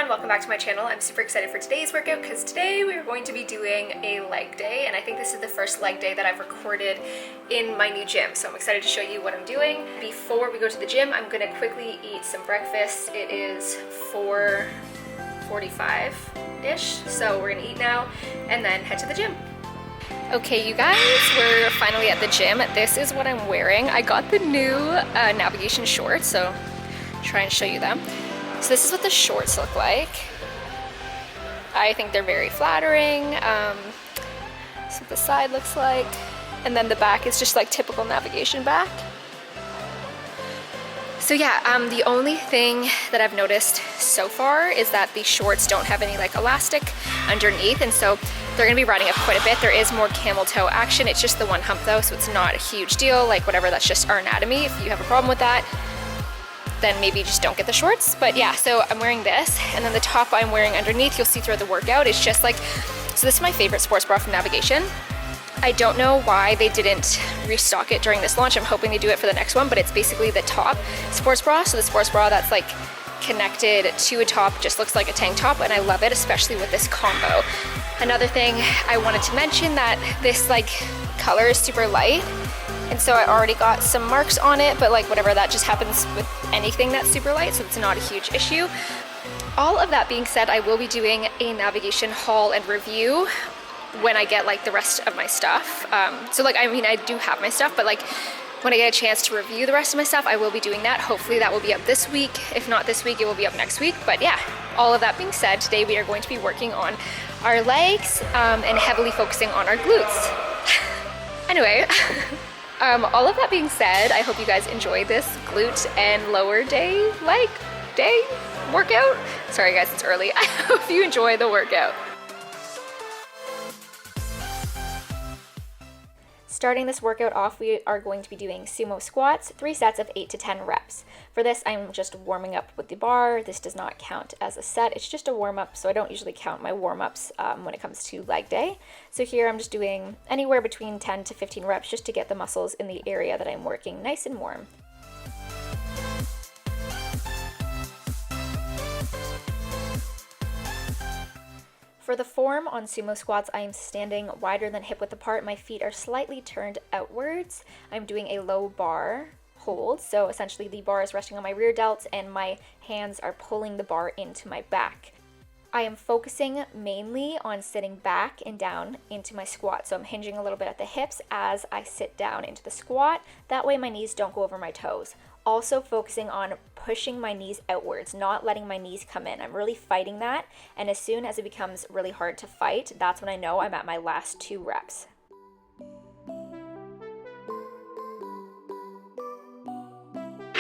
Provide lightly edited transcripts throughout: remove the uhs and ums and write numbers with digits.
everyone, welcome back to my channel. I'm super excited for today's workout because today we are going to be doing a leg day, and I think this is the first leg day that I've recorded in my new gym, so I'm excited to show you what I'm doing. Before we go to the gym, I'm going to quickly eat some breakfast. It is 4:45-ish, so we're going to eat now and then head to the gym. Okay, you guys, we're finally at the gym. This is what I'm wearing. I got the new navigation shorts, so I'll try and show you them. So this is what the shorts look like. I think they're very flattering. That's what the side looks like. And then the back is just like typical navigation back. So yeah, the only thing that I've noticed so far is that the shorts don't have any like elastic underneath, and so they're gonna be riding up quite a bit. There is more camel toe action. It's just the one hump though, so it's not a huge deal. Like whatever, that's just our anatomy. If you have a problem with that, then maybe just don't get the shorts. But yeah, so I'm wearing this, and then the top I'm wearing underneath, you'll see throughout the workout, it's just like, so this is my favorite sports bra from Navigation. I don't know why they didn't restock it during this launch. I'm hoping they do it for the next one, but it's basically the top sports bra. So the sports bra that's like connected to a top, just looks like a tank top, and I love it, especially with this combo. Another thing I wanted to mention, that this like color is super light, and so I already got some marks on it, but like whatever, that just happens with anything that's super light, so it's not a huge issue. All of that being said, I will be doing a Navigation haul and review when I get like the rest of my stuff. So like, I mean, I do have my stuff, but like when I get a chance to review the rest of my stuff, I will be doing that. Hopefully that will be up this week. If not this week, it will be up next week. But yeah, all of that being said, today we are going to be working on our legs and heavily focusing on our glutes. Anyway, all of that being said, I hope you guys enjoy this glute and lower leg day workout. Sorry guys, it's early. I hope you enjoy the workout. Starting this workout off, we are going to be doing sumo squats, 3 sets of 8 to 10 reps. For this, I'm just warming up with the bar. This does not count as a set. It's just a warm-up, so I don't usually count my warm-ups when it comes to leg day. So here I'm just doing anywhere between 10 to 15 reps just to get the muscles in the area that I'm working nice and warm. For the form on sumo squats, I am standing wider than hip width apart. My feet are slightly turned outwards. I'm doing a low bar hold, so essentially the bar is resting on my rear delts and my hands are pulling the bar into my back. I am focusing mainly on sitting back and down into my squat, so I'm hinging a little bit at the hips as I sit down into the squat. That way my knees don't go over my toes. Also focusing on pushing my knees outwards, not letting my knees come in. I'm really fighting that, and as soon as it becomes really hard to fight, that's when I know I'm at my last 2 reps.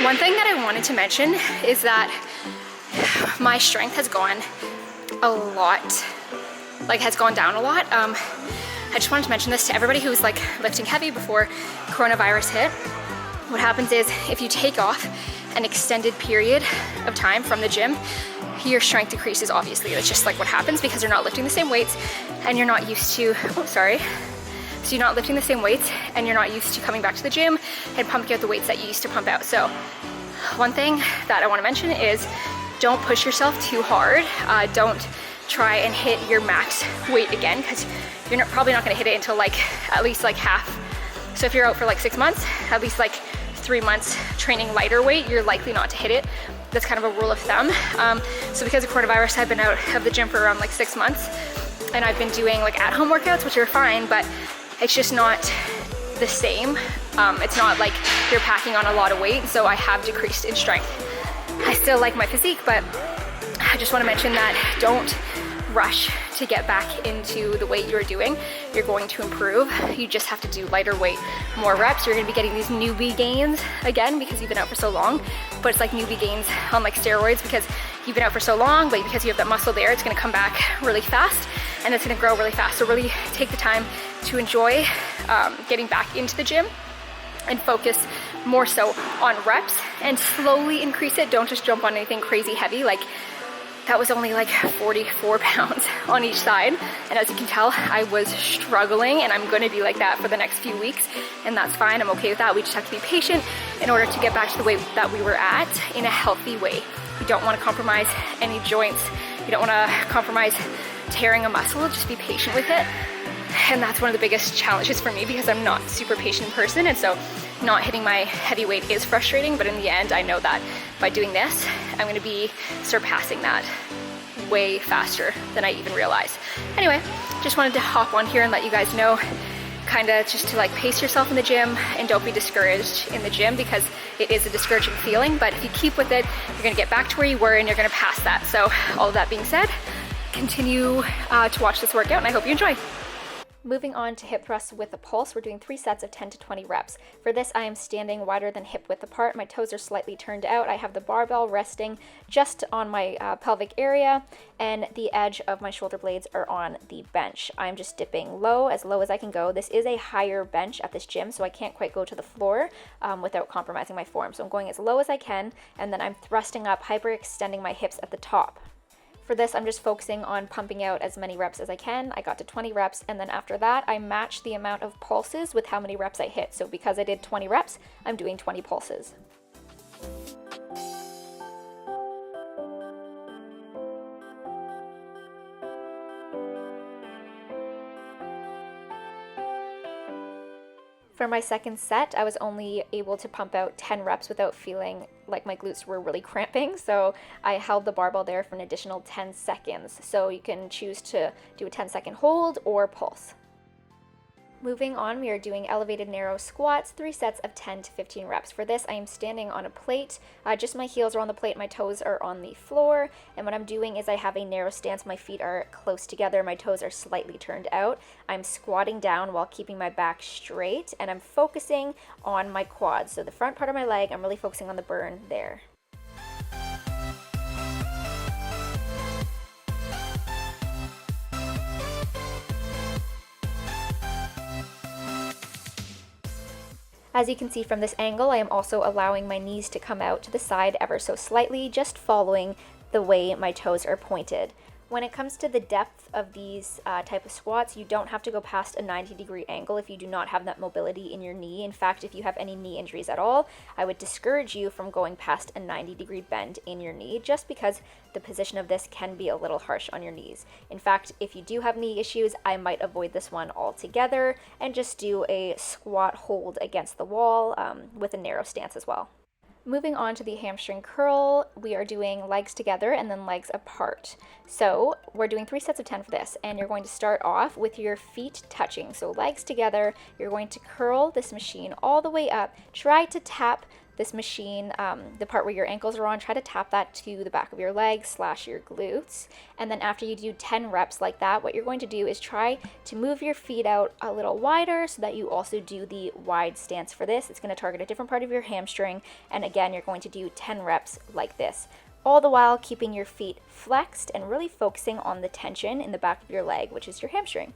One thing that I wanted to mention is that my strength has gone a lot, like has gone down a lot. I just wanted to mention this to everybody who's like lifting heavy before coronavirus hit. What happens is if you take off an extended period of time from the gym, your strength decreases, obviously. That's just like what happens because you're not lifting the same weights and you're not used to, so you're not lifting the same weights and you're not used to coming back to the gym and pumping out the weights that you used to pump out. So one thing that I want to mention is don't push yourself too hard. Don't try and hit your max weight again, because you're probably not going to hit it until like at least like half. So if you're out for like 6 months, at least like 3 months training lighter weight, you're likely not to hit it. That's kind of a rule of thumb. So because of coronavirus, I've been out of the gym for around like 6 months, and I've been doing like at-home workouts, which are fine, but it's just not the same. It's not like you're packing on a lot of weight, so I have decreased in strength. I still like my physique, but I just want to mention that don't rush to get back into the weight you're doing. You're going to improve. You just have to do lighter weight, more reps. You're going to be getting these newbie gains again because you've been out for so long, but it's like newbie gains on like steroids because you've been out for so long, but because you have that muscle there, it's going to come back really fast and it's going to grow really fast. So really take the time to enjoy getting back into the gym and focus more so on reps and slowly increase it. Don't just jump on anything crazy heavy. Like that was only like 44 pounds on each side. And as you can tell, I was struggling, and I'm gonna be like that for the next few weeks, and that's fine. I'm okay with that. We just have to be patient in order to get back to the weight that we were at in a healthy way. We don't wanna compromise any joints, You don't want to compromise tearing a muscle, just be patient with it. And that's one of the biggest challenges for me because I'm not a super patient person, and so not hitting my heavy weight is frustrating, but in the end I know that by doing this I'm going to be surpassing that way faster than I even realized. Anyway, just wanted to hop on here and let you guys know, kind of just to like pace yourself in the gym and don't be discouraged in the gym because it is a discouraging feeling, but if you keep with it, you're going to get back to where you were and you're going to pass that. So all of that being said, continue to watch this workout and I hope you enjoy. Moving on to hip thrusts with a pulse, we're doing 3 sets of 10 to 20 reps. For this, I am standing wider than hip width apart. My toes are slightly turned out. I have the barbell resting just on my pelvic area, and the edge of my shoulder blades are on the bench. I'm just dipping low as I can go. This is a higher bench at this gym, so I can't quite go to the floor without compromising my form. So I'm going as low as I can, and then I'm thrusting up, hyperextending my hips at the top. For this, I'm just focusing on pumping out as many reps as I can. I got to 20 reps, and then after that, I match the amount of pulses with how many reps I hit. So because I did 20 reps, I'm doing 20 pulses. For my second set, I was only able to pump out 10 reps without feeling like my glutes were really cramping, so I held the barbell there for an additional 10 seconds. So you can choose to do a 10-second hold or pulse. Moving on, we are doing elevated narrow squats, 3 sets of 10 to 15 reps. For this, I am standing on a plate. Just my heels are on the plate, my toes are on the floor. And what I'm doing is I have a narrow stance. My feet are close together, my toes are slightly turned out. I'm squatting down while keeping my back straight, and I'm focusing on my quads. So the front part of my leg, I'm really focusing on the burn there. As you can see from this angle, I am also allowing my knees to come out to the side ever so slightly, just following the way my toes are pointed. When it comes to the depth of these type of squats, you don't have to go past a 90-degree angle if you do not have that mobility in your knee. In fact, if you have any knee injuries at all, I would discourage you from going past a 90-degree bend in your knee, just because the position of this can be a little harsh on your knees. In fact, if you do have knee issues, I might avoid this one altogether and just do a squat hold against the wall with a narrow stance as well. Moving on to the hamstring curl, we are doing legs together and then legs apart. So we're doing 3 sets of 10 for this, and you're going to start off with your feet touching. So legs together, you're going to curl this machine all the way up. Try to tap this machine, the part where your ankles are on, try to tap that to the back of your legs / your glutes. And then after you do 10 reps like that, what you're going to do is try to move your feet out a little wider so that you also do the wide stance for this. It's going to target a different part of your hamstring. And again, you're going to do 10 reps like this, all the while keeping your feet flexed and really focusing on the tension in the back of your leg, which is your hamstring.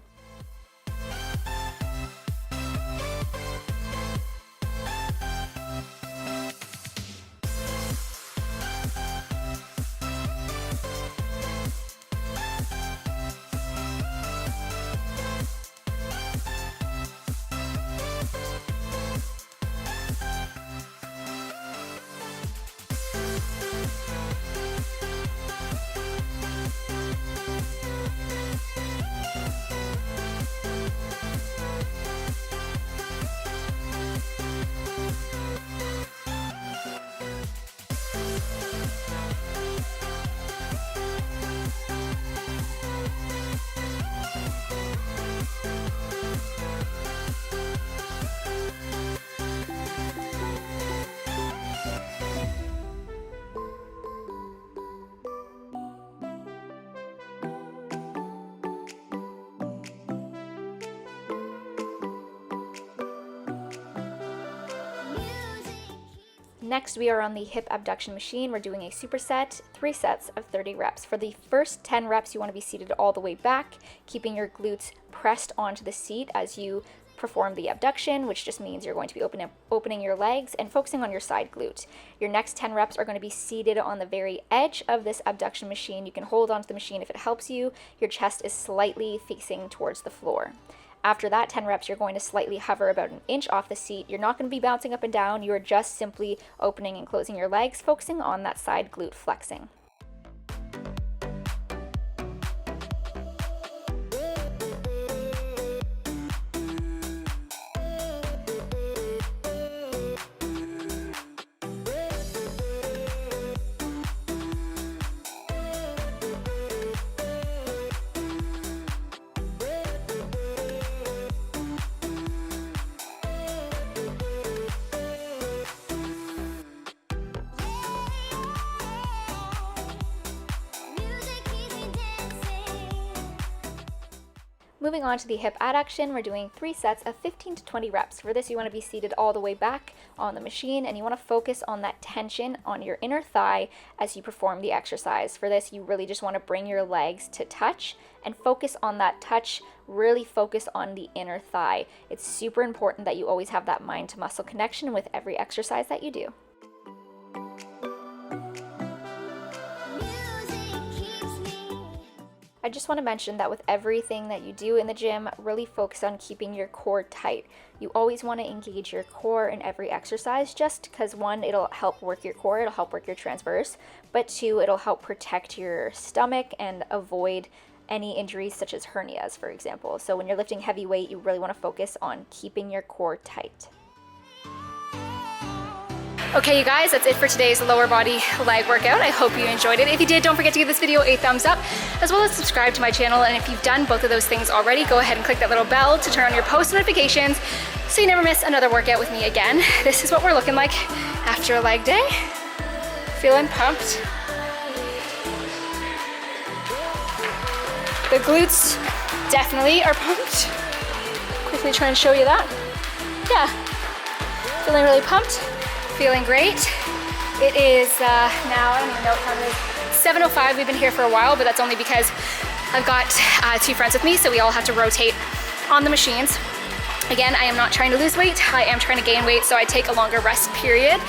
Next, we are on the hip abduction machine. We're doing a superset, 3 sets of 30 reps. For the first 10 reps, you want to be seated all the way back, keeping your glutes pressed onto the seat as you perform the abduction, which just means you're going to be opening your legs and focusing on your side glute. Your next 10 reps are going to be seated on the very edge of this abduction machine. You can hold onto the machine if it helps you. Your chest is slightly facing towards the floor. After that 10 reps, you're going to slightly hover about an inch off the seat. You're not going to be bouncing up and down. You are just simply opening and closing your legs, focusing on that side glute flexing. Moving on to the hip adduction, we're doing 3 sets of 15 to 20 reps. For this, you want to be seated all the way back on the machine, and you want to focus on that tension on your inner thigh as you perform the exercise. For this, you really just want to bring your legs to touch and focus on that touch, really focus on the inner thigh. It's super important that you always have that mind to muscle connection with every exercise that you do. I just want to mention that with everything that you do in the gym, really focus on keeping your core tight. You always want to engage your core in every exercise, just because 1, it'll help work your core, it'll help work your transverse, but 2, it'll help protect your stomach and avoid any injuries such as hernias, for example. So when you're lifting heavy weight, you really want to focus on keeping your core tight. Okay, you guys, that's it for today's lower body leg workout. I hope you enjoyed it. If you did, don't forget to give this video a thumbs up, as well as subscribe to my channel. And if you've done both of those things already, go ahead and click that little bell to turn on your post notifications so you never miss another workout with me again. This is what we're looking like after a leg day. Feeling pumped. The glutes definitely are pumped. Quickly trying to show you that. Yeah, feeling really pumped. Feeling great. It is now, I don't even know what time it is, 7:05. We've been here for a while, but that's only because I've got 2 friends with me, so we all have to rotate on the machines. Again, I am not trying to lose weight, I am trying to gain weight, so I take a longer rest period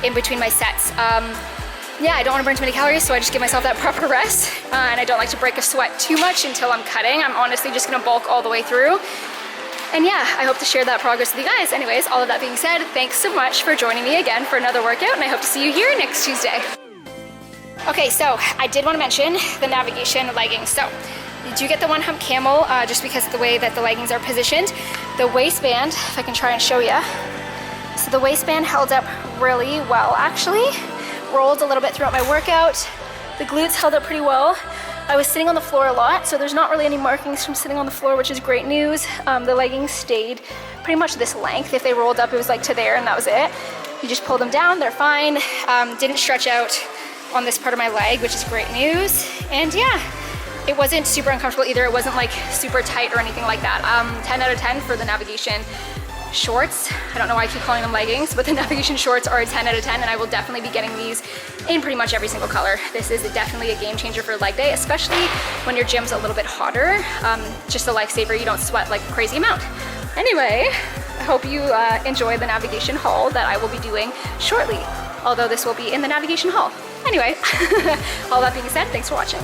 in between my sets. Yeah, I don't want to burn too many calories, so I just give myself that proper rest, and I don't like to break a sweat too much until I'm cutting. I'm honestly just gonna bulk all the way through. And yeah, I hope to share that progress with you guys. Anyways, all of that being said, thanks so much for joining me again for another workout, and I hope to see you here next Tuesday. Okay, so I did want to mention the navigation leggings. So you do get the 1 hump camel just because of the way that the leggings are positioned. The waistband, if I can try and show you. So the waistband held up really well, actually. Rolled a little bit throughout my workout. The glutes held up pretty well. I was sitting on the floor a lot, so there's not really any markings from sitting on the floor, which is great news. The leggings stayed pretty much this length. If they rolled up, it was like to there, and that was it. You just pull them down, they're fine. Didn't stretch out on this part of my leg, which is great news. And yeah, it wasn't super uncomfortable either. It wasn't like super tight or anything like that. 10 out of 10 for the navigation shorts. I don't know why I keep calling them leggings, but the navigation shorts are a 10 out of 10, and I will definitely be getting these in pretty much every single color. This is definitely a game changer for leg day, especially when your gym's a little bit hotter. Just a lifesaver, you don't sweat like a crazy amount. Anyway, I hope you enjoy the navigation haul that I will be doing shortly, although this will be in the navigation haul. Anyway, all that being said, thanks for watching.